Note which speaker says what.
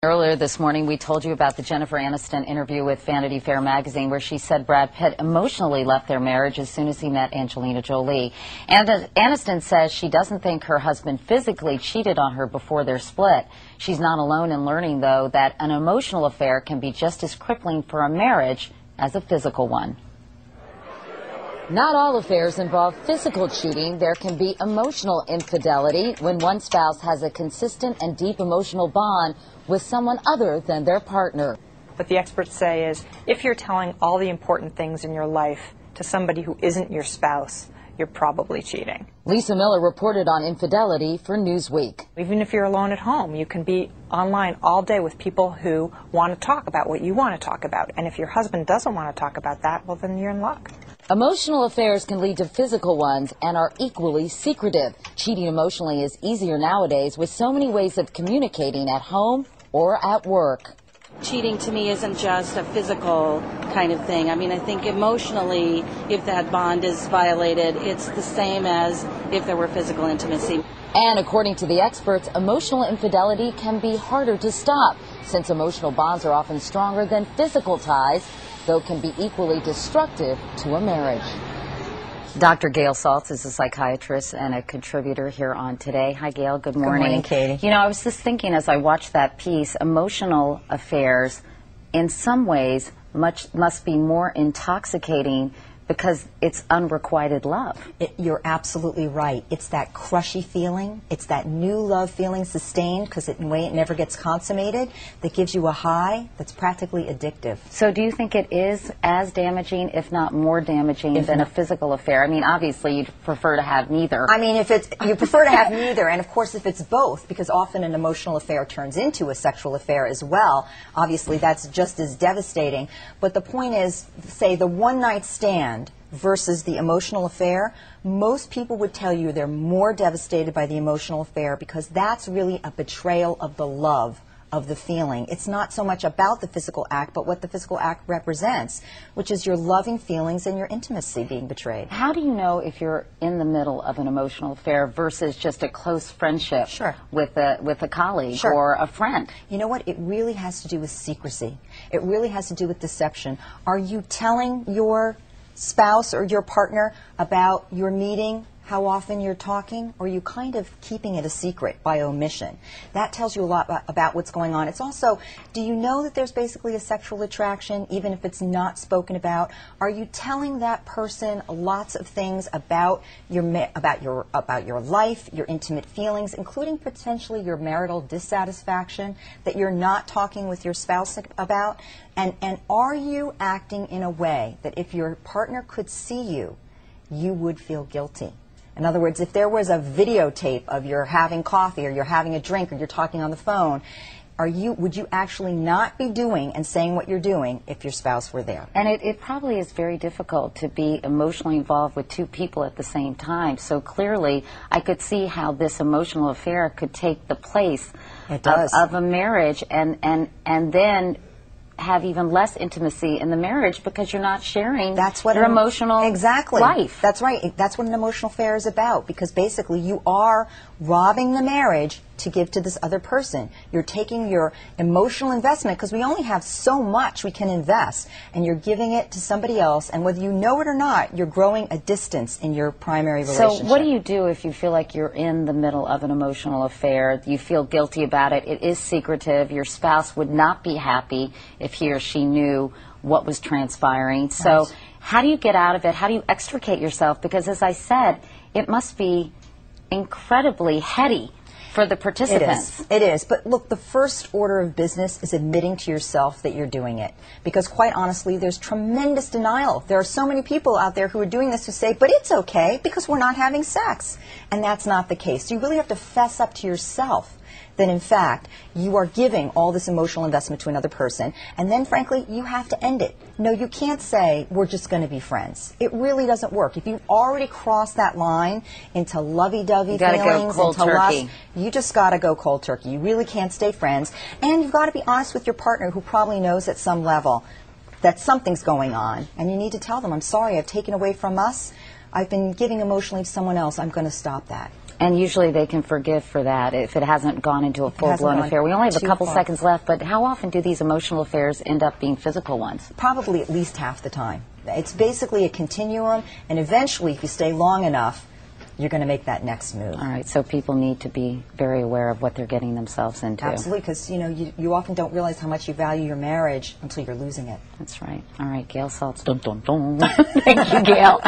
Speaker 1: Earlier this morning, we told you about the Jennifer Aniston interview with Vanity Fair magazine, where she said Brad Pitt emotionally left their marriage as soon as he met Angelina Jolie. And Aniston says she doesn't think her husband physically cheated on her before their split. She's not alone in learning, though, that an emotional affair can be just as crippling for a marriage as a physical one. Not all affairs involve physical cheating. There can be emotional infidelity when one spouse has a consistent and deep emotional bond with someone other than their partner.
Speaker 2: What the experts say is, if you're telling all the important things in your life to somebody who isn't your spouse, you're probably cheating.
Speaker 1: Lisa Miller reported on infidelity for Newsweek.
Speaker 2: Even if you're alone at home, you can be online all day with people who want to talk about what you want to talk about. And if your husband doesn't want to talk about that, well, then you're in luck.
Speaker 1: Emotional affairs can lead to physical ones and are equally secretive. Cheating emotionally is easier nowadays with so many ways of communicating at home or at work.
Speaker 3: Cheating to me isn't just a physical kind of thing. I mean, I think emotionally, if that bond is violated, it's the same as if there were physical intimacy.
Speaker 1: And according to the experts, emotional infidelity can be harder to stop, since emotional bonds are often stronger than physical ties, though can be equally destructive to a marriage. Dr. Gail Saltz is a psychiatrist and a contributor here on Today. Hi, Gail. Good morning.
Speaker 4: Good morning, Katie.
Speaker 1: You know, I was just thinking as I watched that piece, emotional affairs in some ways must be more intoxicating because it's unrequited love.
Speaker 4: You're absolutely right. It's that crushy feeling. It's that new love feeling sustained because in a way it never gets consummated that gives you a high that's practically addictive.
Speaker 1: So do you think it is as damaging, if not more damaging, than a physical affair? I mean, obviously you'd prefer to have neither.
Speaker 4: I mean, you prefer to have neither, and of course if it's both, because often an emotional affair turns into a sexual affair as well. Obviously that's just as devastating. But the point is, say the one-night stand versus the emotional affair, most people would tell you they're more devastated by the emotional affair because that's really a betrayal of the love, of the feeling. It's not so much about the physical act, but what the physical act represents, which is your loving feelings and your intimacy being betrayed.
Speaker 1: How do you know if you're in the middle of an emotional affair versus just a close friendship with a colleague or a friend?
Speaker 4: You know what? It really has to do with secrecy. It really has to do with deception. Are you telling your spouse or your partner about your meeting, how often you're talking, or are you kind of keeping it a secret by omission? That tells you a lot about what's going on. It's also, do you know that there's basically a sexual attraction, even if it's not spoken about? Are you telling that person lots of things about your life, your intimate feelings, including potentially your marital dissatisfaction that you're not talking with your spouse about? And are you acting in a way that if your partner could see you, you would feel guilty? In other words, if there was a videotape of you're having coffee or you're having a drink or you're talking on the phone, would you actually not be doing and saying what you're doing if your spouse were there?
Speaker 1: And it probably is very difficult to be emotionally involved with two people at the same time. So clearly, I could see how this emotional affair could take the place of a marriage and then have even less intimacy in the marriage because you're not sharing your emotional life.
Speaker 4: That's right. That's what an emotional affair is about, because basically you are robbing the marriage to give to this other person. You're taking your emotional investment, because we only have so much we can invest, and you're giving it to somebody else, and whether you know it or not, you're growing a distance in your primary relationship.
Speaker 1: So what do you do if you feel like you're in the middle of an emotional affair? You feel guilty about it. It is secretive. Your spouse would not be happy if he or she knew what was transpiring. So how do you get out of it? How do you extricate yourself? Because as I said, it must be incredibly heady for the participants.
Speaker 4: It is. But look, the first order of business is admitting to yourself that you're doing it. Because quite honestly, there's tremendous denial. There are so many people out there who are doing this who say, but it's okay because we're not having sex. And that's not the case. So you really have to fess up to yourself that in fact you are giving all this emotional investment to another person, and then frankly you have to end it. No, you can't say we're just going to be friends. It really doesn't work. If you've already crossed that line into lovey-dovey feelings, into lust, you just got to go cold turkey. You really can't stay friends, and you've got to be honest with your partner, who probably knows at some level that something's going on, and you need to tell them, I'm sorry, I've taken away from us. I've been giving emotionally to someone else. I'm going to stop that.
Speaker 1: And usually they can forgive for that if it hasn't gone into a full-blown
Speaker 4: gone
Speaker 1: affair. We only have a
Speaker 4: too
Speaker 1: couple
Speaker 4: far.
Speaker 1: seconds left, but how often do these emotional affairs end up being physical ones?
Speaker 4: Probably at least half the time. It's basically a continuum, and eventually, if you stay long enough, you're going to make that next move.
Speaker 1: All right, so people need to be very aware of what they're getting themselves into.
Speaker 4: Absolutely, because you often don't realize how much you value your marriage until you're losing it.
Speaker 1: That's right. All right, Gail Saltz. Dun, dun, dun. Thank you, Gail.